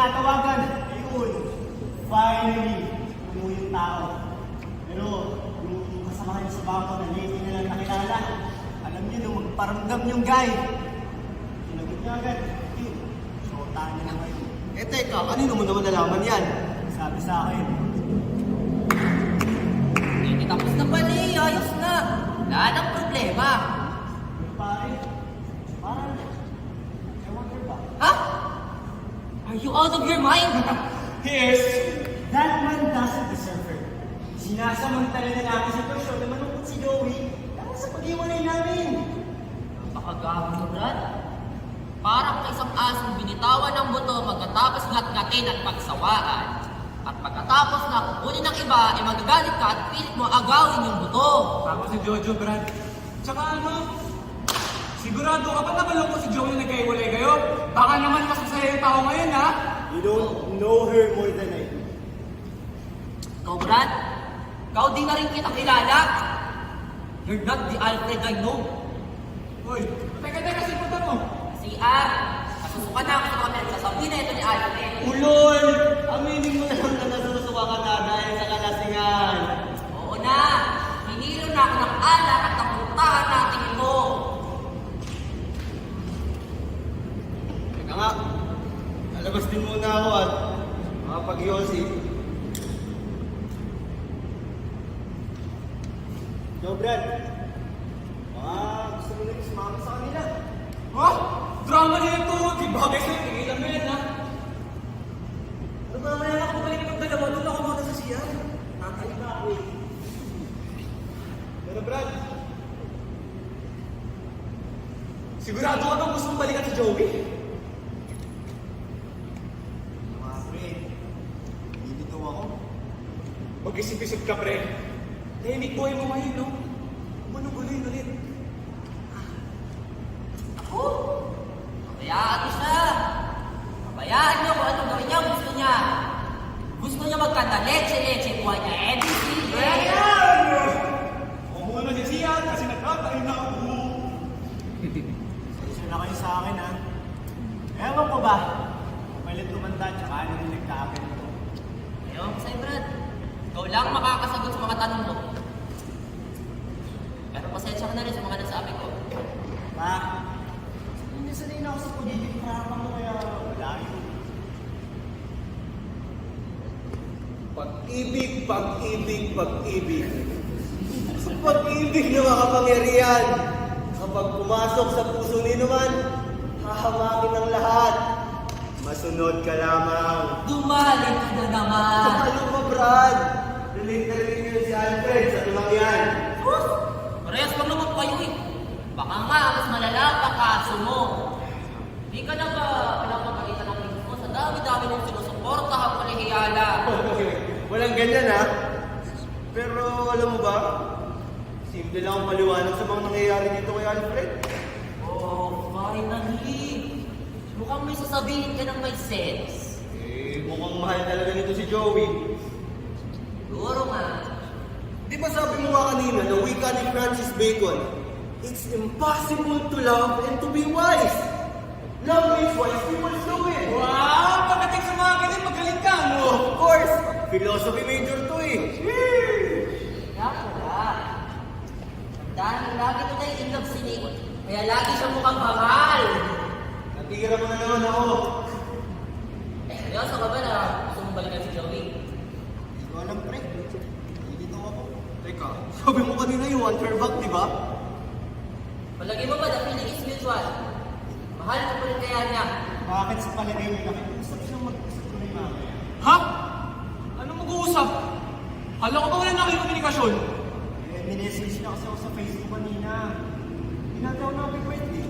tinatawagan. Ayun. Finally, puno yung tao. Pero, yung kasama niyo sa bangko na lately na lang nakilala. Alam niyo, nung magparamdam yung guy. Sinagot niya agad. Shota niya naman yun. Eh teka, kanino mo naman nalaman yan? Sabi sa akin. Hindi tapos na pala eh. Ayos na. Wala nang problema. Yung pare, parang, ewan ko ba? Ha? Are you out of your mind? Yes! That man doesn't deserve her. Sinasamantala na namin sa sitwasyon na malungkot si Joey dahil sa pag-iwalay namin. Napakagago mo, Brad. Parang ka isang asong binitawan ng buto magkatapos ngat-ngatin at pagsawaan. At pagkatapos na kukunin ng iba, ay magagalit ka at pilit mo agawin yung buto. Tama si Jojo, Brad. Tsaka sigurado ka ba na malungkot si Joey na nagkaiwalay kayo? Baka naman masasaya yung tao ngayon, ha? You don't know her more than I do. Ikaw, Brad, ikaw di na rin kita kilala. You're not the Alfred I know. Uy, teka, siputan mo. CR, kasusukan na ako sa mga pinagsasabihin na ito ni Alfred. Ulol! Aminin mo na lang na nasusuka ka na dahil sa kalasingan. Oo na, hinilo na ako ng alak at napuntahan natin ito. Teka nga, lalabas din muna ako at makapag-yosi. Yo, Brad. Gusto mo na sumama sa kanila. Ha? Drama na ito. Di bagay sa'yo, tigilan mo yan, ha? Mamaya na ako balik ng dalawa, doon ako muna sa siya. Nakaiba ako eh. Pero Brad, Sigurado ka bang gusto mong balikan si Joey? mga pre, dito ako. Mag-isip-isip ka, pre. Tahimik buhay mo ngayon, no? Manugulin ulit. Ako? Pabayaan mo siya. Pabayaan niyo kung anong gawin niya, gusto niya. Gusto niya magkanta leche-leche, buhay niya, sige. Huwag mo na sisiyan kasi nagkatayin na ako. Sensya na kayo sa akin ha. Ewan ko ba? Malit tumanda tsaka ano yung nagkaakin ito. Ewan ko sa'yo, Brad. Ikaw lang makakasagot sa mga tanong mo. Pero pasensya ka na rin sa mga nasabi ko. Ma, sanay na ako sa pagiging drama mo kaya wala yun. Pag-ibig, pag-ibig, pag-ibig. Sa pag-ibig na makapangyarihan. Kapag pumasok sa puso ni naman, hahamakin ang lahat. Masunod ka lamang. Dumalik ka na naman. Ano ba, Brad? Relate na rin yun si Alfred sa tulang yan. Parehas lang naman kayo eh. Baka nga, mas malala pa kaso mo. Hindi ka na ba pinapagalitan ng tingin mo sa dami-dami mong sinusuporta ang palihiyala? Walang ganyan, ha? Pero alam mo ba, simple lang ang paliwanag sa mga nangyayari dito kay Alfred. Oh, finally. Mukhang may sasabihin ka ng may sense. Mukhang mahal talaga nito si Joey. Siguro nga. Di ba sabi mo nga kanina na wika ni Francis Bacon, it's impossible to love and to be wise. Love means wise people do it. Wow! Pagdating sa mga ganyan, magaling ka, no? Of course, philosophy major to eh. Kaya pala. Dahil lagi ko na yung in love si Nick, kaya lagi siya mukhang bangal. Natira mo na naman ako. Seryoso ka ba na gusto mong balikan si Joey? Hindi ko alam pre. Dito ako. Teka, sabi mo kanina you want her back, di ba? Palagi mo ba the feeling is mutual? Mahal ko pa rin kaya niya. Bakit sa palagay mo nakikusap siyang mag-usap ko rin mamaya? Ha? Ano mag-uusap? Hala ko ba wala na kayo komunikasyon? Minessage na kasi ako sa Facebook kanina. Ginagawa na ako pwede.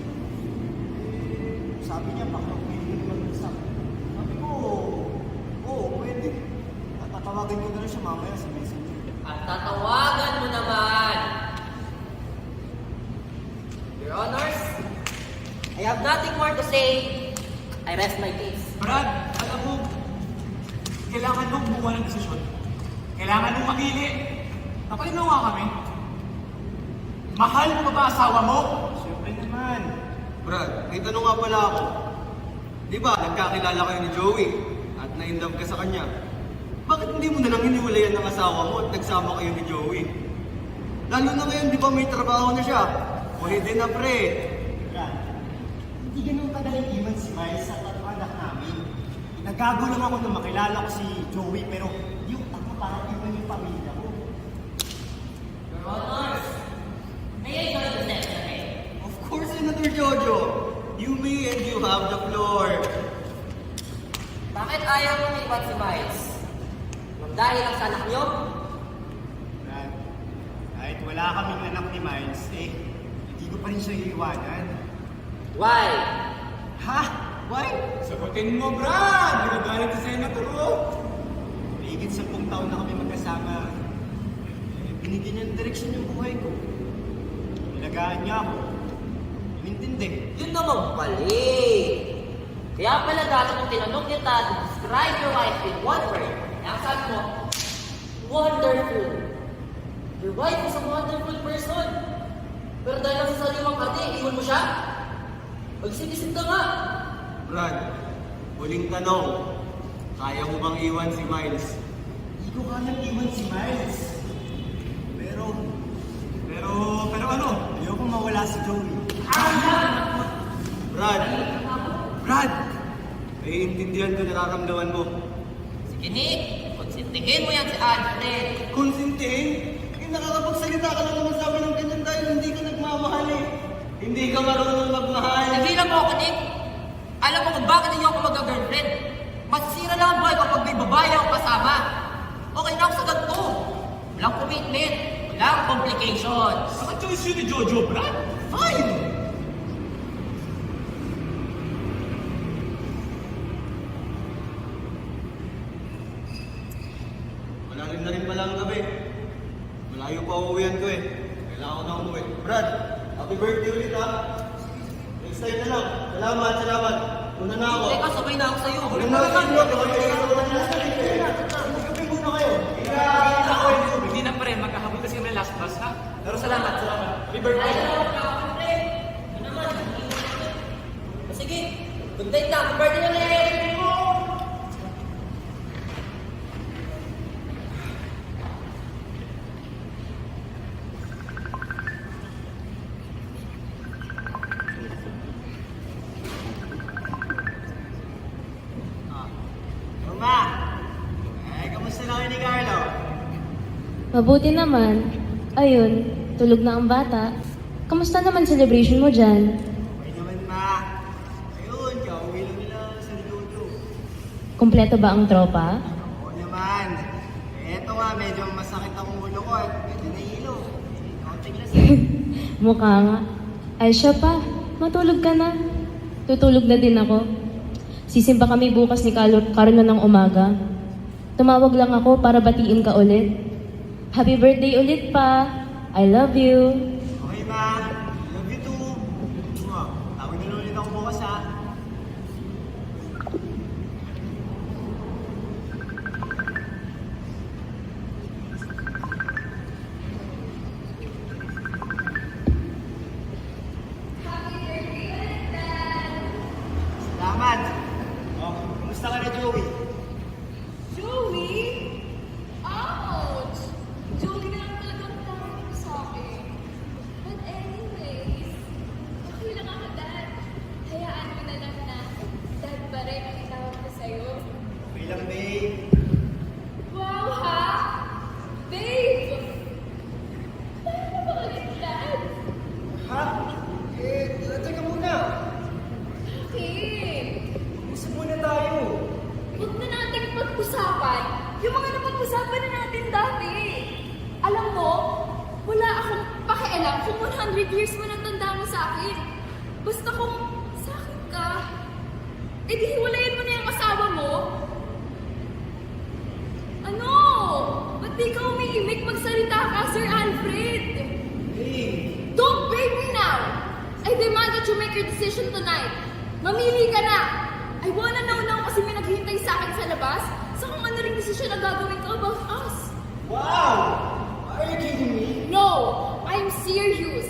Sabi niya, baka pwede mag-usap. Sabi ko, oo, pwede. At tatawagan ko na rin siya mamaya sa messenger. At tatawagan mo naman. Your Honors, I have nothing more to say. I rest my case. Brad, alam mo, kailangan mong buwan ng desisyon. Kailangan mong mamili. Napalinaw nga kami. Mahal mo ba ba asawa mo? Siyempre naman. Brad, may tanong nga pala ako. Di ba, nagkakilala kayo ni Joey? at na-inlove ka sa kanya, bakit hindi mo na lang hiniwalayan ng asawa mo at nagsama kayo ni Joey? Lalo na ngayon, di ba may trabaho na siya? Pwede na, pre. Brad, hindi ganun kadaling iwan si Miles sa tatlong anak namin. Nagago lang ako nung makilala ko si Joey, pero yung ako parang iwan yung pamilya ko. Your Honors, may I join the secretary? Of course, Senator Jojo. You may and you have the floor. Bakit ayaw mo na iwan si Miles? Dahil lang sa anak niyo? Brad, kahit wala kaming anak ni Miles, hindi ko pa rin siya iiwanan. Why? Ha? Why? Sagutin mo, Brad! Nagagalit si Senator, oh! Mahigit 10 taon na kami magkasama. Binigyan niya ng direksyon yung buhay ko. Nilagaan niya ako. Inintindi. Yun naman pali. Kaya pala dati kung tinanong kita to describe your wife in one word, ang sabi mo, wonderful. Your wife is a wonderful person. Pero dahil lang sa sariwang kati, iwan mo siya? Magsitisip ka nga. Brad, huling tanong. Kaya mo bang iwan si Miles? Hindi ko kayang iwan si Miles. Pero ano? Ayoko mawala si Joey. Brad! Naiintindihan ko nararamdaman mo. Sige, Nick. Konsintihin mo yan si Alfred. Konsintihin? Nakakapagsalita ka lang naman sa akin ng ganyan dahil hindi ka nagmamahal eh. Hindi ka marunong magmahal. Nagilan mo ako, Nick. Alam mo kung bakit hindi ako mag-girlfriend. Masisira lang ang buhay kapag may babae akong kasama. Okay na ako sa ganito. Walang commitment. Walang complications. Saka choice yun ni Jojo, Brad! Fine! Malalim na rin pala ang gabi. Malayo pa uuwihan ko eh. Kailangan ko na umuwi. Brad, happy birthday ulit ha. Next time na lang. Salamat. Una na ako. Teka, sabay na ako sa'yo. Una na ako. Hindi muna kayo. Hindi na, pre. Magkahabol kasi kami last bus, ha? Pero salamat. Happy birthday! Sige, good night na. Happy birthday ulit! Roma! Kamusta na kayo ni Carlo? Mabuti naman. Ayun, tulog na ang bata. Kamusta naman celebration mo dyan? Okay naman, Ma. Ayun, kauwi lang nila sa Lolo. Kompleto ba ang tropa? Oo naman. Eto nga, medyo masakit ang ulo ko at medyo nahilo. Counting lang siya. Mukha nga. Ay siya pa, matulog ka na. Tutulog na din ako. Sisimba kami bukas ni Carlo ng umaga. Tumawag lang ako para batiin ka ulit. Happy birthday ulit pa. I love you. Okay, Ma. Love you too. Tawag na ulit ako bukas, ha? Salamat. Kumusta ka na, Joey? Joey? Ouch! Joey na lang talagang tawag mo sa akin. But anyways, okay lang ako, Dad. Hayaan mo na lang na Dad pa rin ang itawag ko sa'yo. Okay lang, babe. Wow, ha? Babe! Paano ba ulit, Dad? Ha? Teka muna. Bakit? Usap muna tayo. Huwag na natin pag-usapan yung mga napag-usapan na natin dati. Alam mo, wala akong pakialam kung 100 years mo nang tanda mo sa akin. Basta kung sa akin ka, edi hiwalayan mo na yung asawa mo. Ano? Ba't di ka umiimik magsalita ka, Sir Alfred? Babe. Don't beg me now! I demand that you make your decision tonight. Mamili ka na! I wanna know now kasi may naghihintay sa akin sa labas sa kung ano rin desisyon na gagawin ko about us. Wow! Are you kidding me? No! I'm serious!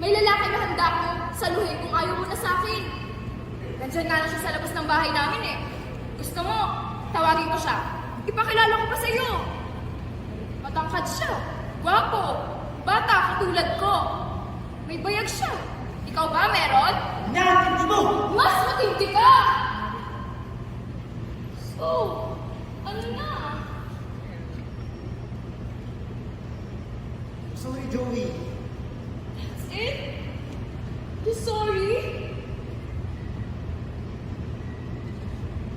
May lalaki na handa ko saluhin kung ayaw mo na sa akin. Nandiyan nga lang siya sa labas ng bahay namin eh. Gusto mo, tawagin ko siya. Ipakilala ko pa sa'yo. Matangkad siya. Gwapo. Bata katulad ko. May bayag siya. Ikaw ba meron? Yan, hindi mo! Mas matindi ka! So, ano na? Sorry, Joey. That's it? You're sorry?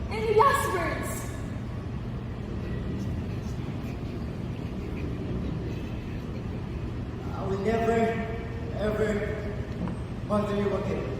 Any last words? I will never, ever bother you again.